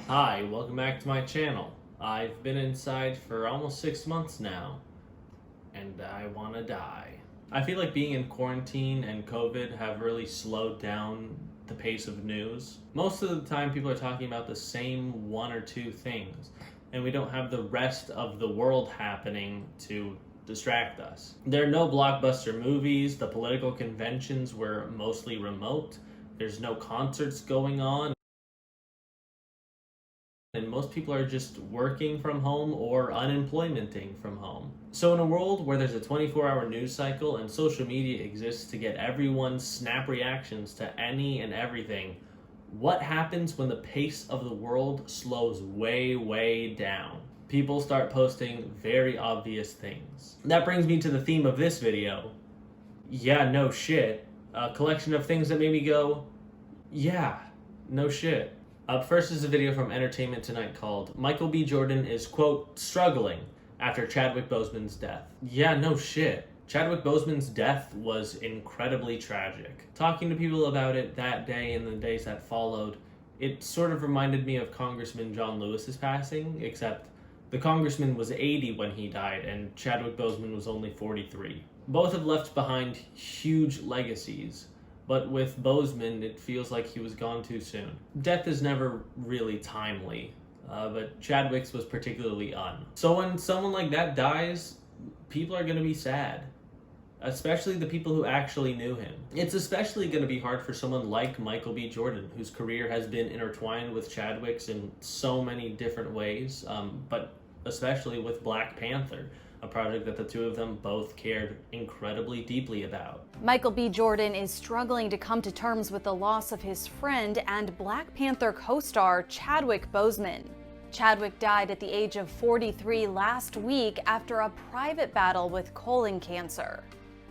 Hi, welcome back to my channel. I've been inside for almost 6 months now, and I want to die. I feel like being in quarantine and COVID have really slowed down the pace of news. Most of the time people are talking about the same one or two things, and we don't have the rest of the world happening to distract us. There are no blockbuster movies, the political conventions were mostly remote, there's no concerts going on, and most people are just working from home or unemploymenting from home. So in a world where there's a 24-hour news cycle and social media exists to get everyone's snap reactions to any and everything, what happens when the pace of the world slows way down? People start posting very obvious things. That brings me to the theme of this video. Yeah, no shit. A collection of things that made me go, yeah, no shit. Up first is a video from Entertainment Tonight called Michael B. Jordan is, quote, struggling after Chadwick Boseman's death. Yeah, no shit. Chadwick Boseman's death was incredibly tragic. Talking to people about it that day and the days that followed, it sort of reminded me of Congressman John Lewis's passing, except the congressman was 80 when he died and Chadwick Boseman was only 43. Both have left behind huge legacies. But with Boseman, it feels like he was gone too soon. Death is never really timely, but Chadwick's was particularly So when someone like that dies, people are going to be sad, especially the people who actually knew him. It's especially going to be hard for someone like Michael B. Jordan, whose career has been intertwined with Chadwick's in so many different ways, but especially with Black Panther, a project that the two of them both cared incredibly deeply about. Michael B. Jordan is struggling to come to terms with the loss of his friend and Black Panther co-star Chadwick Boseman. Chadwick died at the age of 43 last week after a private battle with colon cancer.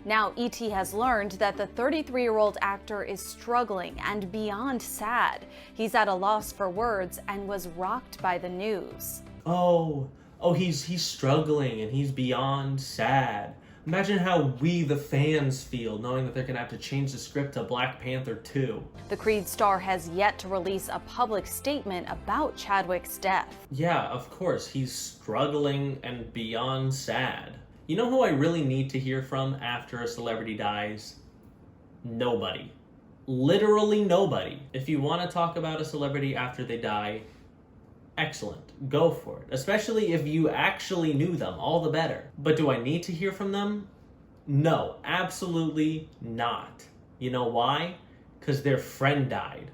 Now, ET has learned that the 33-year-old actor is struggling and beyond sad. He's at a loss for words and was rocked by the news. Oh, he's struggling and he's beyond sad. Imagine how we, the fans, feel knowing that they're gonna have to change the script to Black Panther 2. The Creed star has yet to release a public statement about Chadwick's death. Yeah, of course, he's struggling and beyond sad. You know who I really need to hear from after a celebrity dies? Nobody. Literally nobody. If you want to talk about a celebrity after they die, excellent, go for it. Especially if you actually knew them, all the better. But do I need to hear from them? No, absolutely not. You know why? Because their friend died.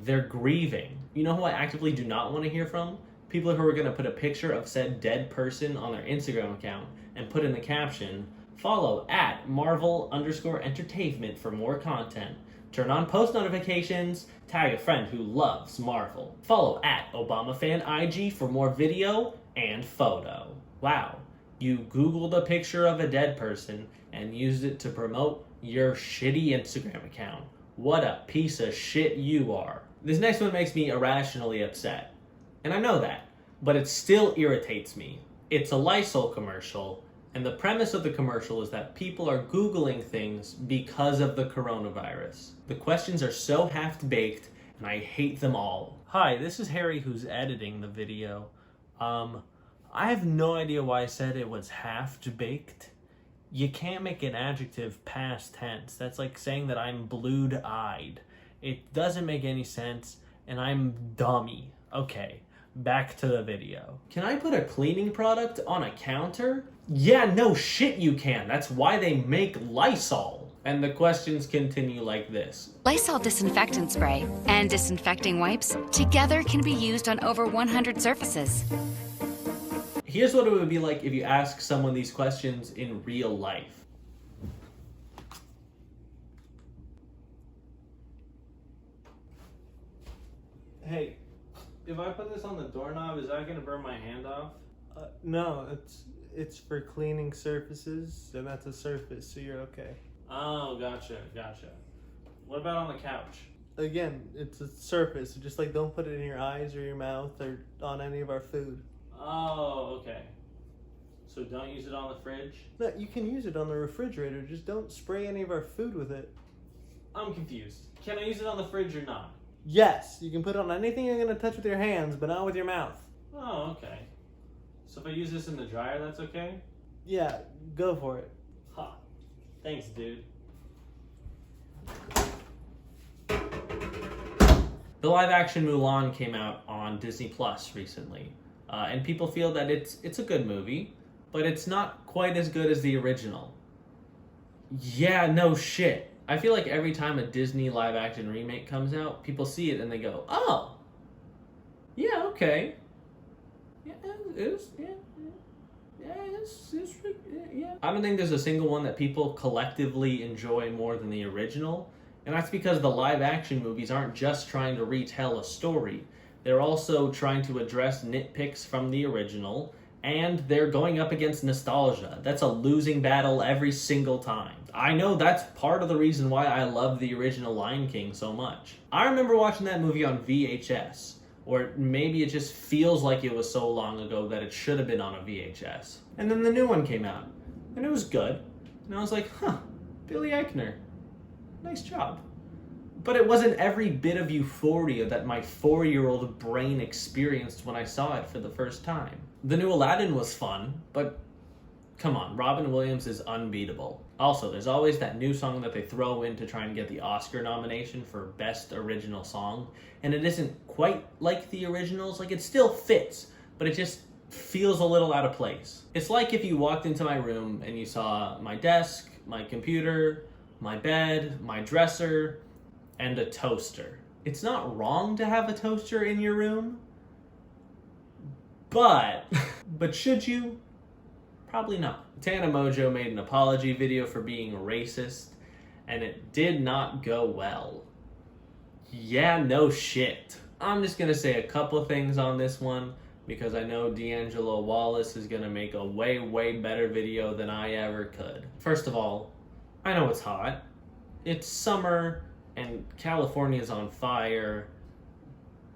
They're grieving. You know who I actively do not want to hear from? People who are going to put a picture of said dead person on their Instagram account and put in the caption, follow at Marvel_entertainment for more content. Turn on post notifications, tag a friend who loves Marvel. Follow at ObamaFanIG for more video and photo. Wow, you Googled a picture of a dead person and used it to promote your shitty Instagram account. What a piece of shit you are. This next one makes me irrationally upset. And I know that, but it still irritates me. It's a Lysol commercial, and the premise of the commercial is that people are Googling things because of the coronavirus. The questions are so half-baked, and I hate them all. Hi, this is Harry who's editing the video. I have no idea why I said it was half-baked. You can't make an adjective past tense. That's like saying that I'm blued-eyed. It doesn't make any sense, and I'm dummy. Okay, back to the video. Can I put a cleaning product on a counter? Yeah, no shit you can. That's why they make Lysol. And the questions continue like this. Lysol disinfectant spray and disinfecting wipes together can be used on over 100 surfaces. Here's what it would be like if you ask someone these questions in real life. Hey, if I put this on the doorknob, is that gonna burn my hand off? No, it's for cleaning surfaces, and that's a surface, so you're okay. Oh, gotcha. What about on the couch? Again, it's a surface, just like don't put it in your eyes or your mouth or on any of our food. Oh, okay. So don't use it on the fridge? No, you can use it on the refrigerator, just don't spray any of our food with it. I'm confused. Can I use it on the fridge or not? Yes, you can put it on anything you're gonna touch with your hands, but not with your mouth. Oh, okay. So if I use this in the dryer, that's okay? Yeah, go for it. Huh. Thanks, dude. The live-action Mulan came out on Disney Plus recently, and people feel that it's a good movie, but it's not quite as good as the original. Yeah, no shit. I feel like every time a Disney live-action remake comes out, people see it and they go, "Oh, yeah, okay, yeah, yeah." I don't think there's a single one that people collectively enjoy more than the original. And that's because the live-action movies aren't just trying to retell a story. They're also trying to address nitpicks from the original, and they're going up against nostalgia. That's a losing battle every single time. I know that's part of the reason why I love the original Lion King so much. I remember watching that movie on VHS, or maybe it just feels like it was so long ago that it should have been on a VHS. And then the new one came out, and it was good. And I was like, huh, Billy Eichner. Nice job. But it wasn't every bit of euphoria that my 4-year-old brain experienced when I saw it for the first time. The new Aladdin was fun, but come on, Robin Williams is unbeatable. Also, there's always that new song that they throw in to try and get the Oscar nomination for Best Original Song, and it isn't quite like the originals. Like, it still fits, but it just feels a little out of place. It's like if you walked into my room and you saw my desk, my computer, my bed, my dresser, and a toaster. It's not wrong to have a toaster in your room, but should you? Probably not. Tana Mongeau made an apology video for being racist, and it did not go well. Yeah, no shit. I'm just gonna say a couple things on this one, because I know D'Angelo Wallace is gonna make a way, way better video than I ever could. First of all, I know it's hot. It's summer and California's on fire,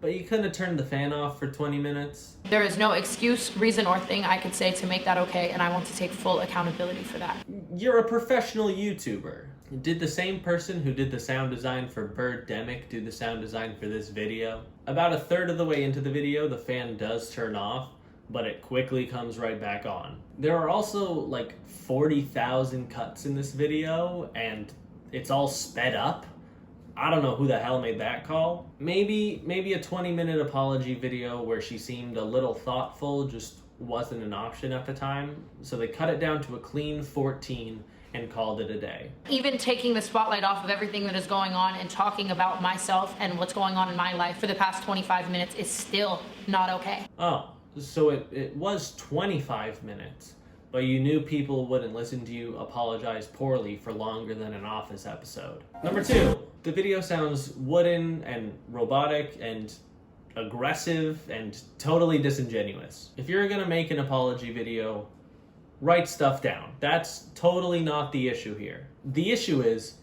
but you couldn't have turned the fan off for 20 minutes? There is no excuse, reason, or thing I could say to make that okay, and I want to take full accountability for that. You're a professional YouTuber. Did the same person who did the sound design for Birdemic do the sound design for this video? About a third of the way into the video, the fan does turn off, but it quickly comes right back on. There are also like 40,000 cuts in this video, and it's all sped up. I don't know who the hell made that call. Maybe a 20-minute apology video where she seemed a little thoughtful just wasn't an option at the time, so they cut it down to a clean 14 and called it a day. Even taking the spotlight off of everything that is going on and talking about myself and what's going on in my life for the past 25 minutes is still not okay. Oh, so it was 25 minutes, but you knew people wouldn't listen to you apologize poorly for longer than an Office episode. Number 2, the video sounds wooden and robotic and aggressive and totally disingenuous. If you're gonna make an apology video, write stuff down. That's totally not the issue here. The issue is,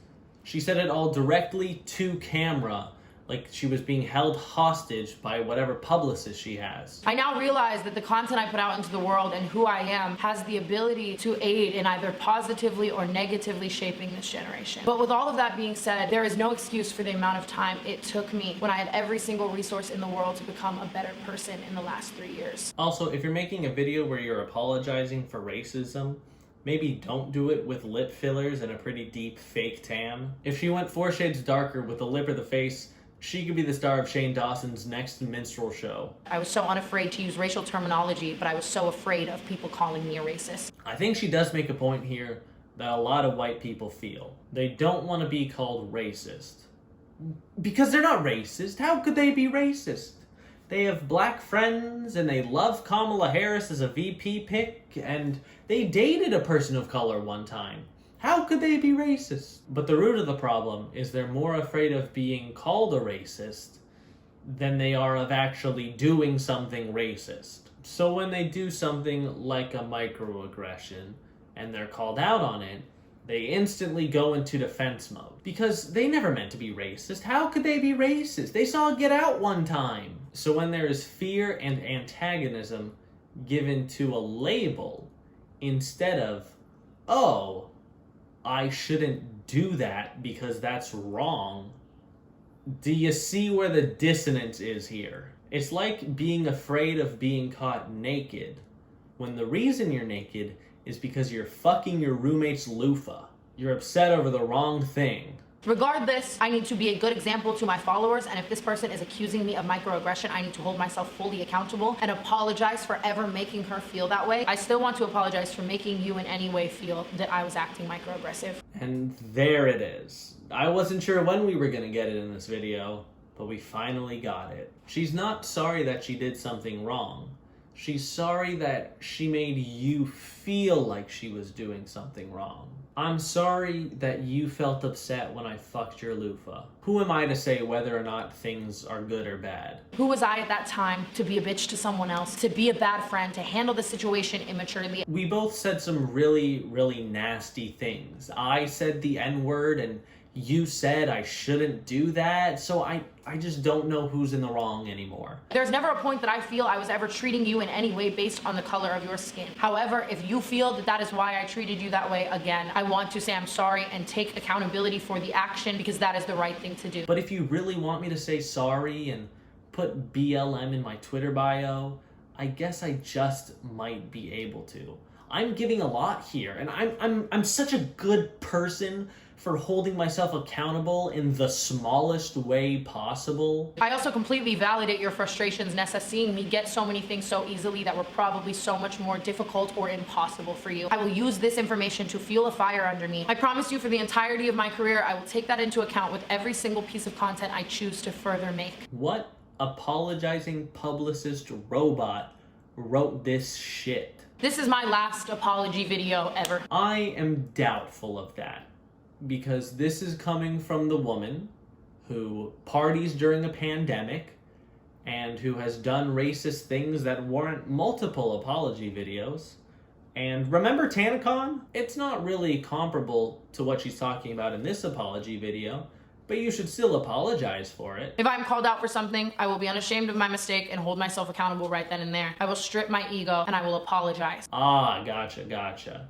she said it all directly to camera, like she was being held hostage by whatever publicist she has. I now realize that the content I put out into the world and who I am has the ability to aid in either positively or negatively shaping this generation. But with all of that being said, there is no excuse for the amount of time it took me when I had every single resource in the world to become a better person in the last 3 years. Also, if you're making a video where you're apologizing for racism, maybe don't do it with lip fillers and a pretty deep fake tan. If she went 4 shades darker with the lip or the face, she could be the star of Shane Dawson's next minstrel show. I was so unafraid to use racial terminology, but I was so afraid of people calling me a racist. I think she does make a point here that a lot of white people feel. They don't want to be called racist. Because they're not racist. How could they be racist? They have black friends, and they love Kamala Harris as a VP pick, and they dated a person of color one time. How could they be racist? But the root of the problem is they're more afraid of being called a racist than they are of actually doing something racist. So when they do something like a microaggression and they're called out on it, they instantly go into defense mode. Because they never meant to be racist. How could they be racist? They saw Get Out one time. So when there is fear and antagonism given to a label instead of, oh, I shouldn't do that because that's wrong, Do you see where the dissonance is here? It's like being afraid of being caught naked, when the reason you're naked is because you're fucking your roommate's loofah. You're upset over the wrong thing. Regardless, I need to be a good example to my followers, and if this person is accusing me of microaggression, I need to hold myself fully accountable and apologize for ever making her feel that way. I still want to apologize for making you in any way feel that I was acting microaggressive. And there it is. I wasn't sure when we were gonna get it in this video, but we finally got it. She's not sorry that she did something wrong. She's sorry that she made you feel like she was doing something wrong. I'm sorry that you felt upset when I fucked your loofah. Who am I to say whether or not things are good or bad? Who was I at that time to be a bitch to someone else, to be a bad friend, to handle the situation immaturely? We both said some really, really nasty things. I said the N-word and you said I shouldn't do that, so I just don't know who's in the wrong anymore. There's never a point that I feel I was ever treating you in any way based on the color of your skin. However, if you feel that that is why I treated you that way, again, I want to say I'm sorry and take accountability for the action, because that is the right thing to do. But if you really want me to say sorry and put BLM in my Twitter bio, I guess I just might be able to. I'm giving a lot here, and I'm such a good person for holding myself accountable in the smallest way possible. I also completely validate your frustrations, Nessa, seeing me get so many things so easily that were probably so much more difficult or impossible for you. I will use this information to fuel a fire under me. I promise you, for the entirety of my career, I will take that into account with every single piece of content I choose to further make. What apologizing publicist robot wrote this shit? This is my last apology video ever. I am doubtful of that, because this is coming from the woman who parties during a pandemic and who has done racist things that warrant multiple apology videos. And remember TanaCon? It's not really comparable to what she's talking about in this apology video, but you should still apologize for it. If I'm called out for something, I will be unashamed of my mistake and hold myself accountable right then and there. I will strip my ego and I will apologize. Ah, gotcha.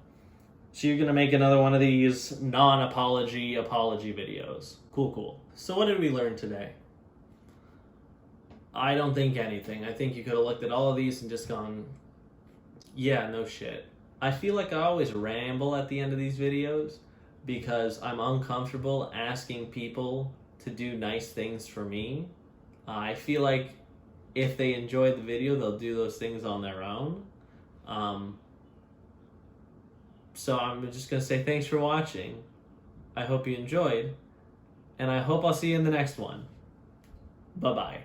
So you're gonna make another one of these non-apology apology videos. Cool. So what did we learn today? I don't think anything. I think you could have looked at all of these and just gone, yeah, no shit. I feel like I always ramble at the end of these videos because I'm uncomfortable asking people to do nice things for me. I feel like if they enjoyed the video, they'll do those things on their own. So I'm just going to say thanks for watching. I hope you enjoyed, and I hope I'll see you in the next one. Bye-bye.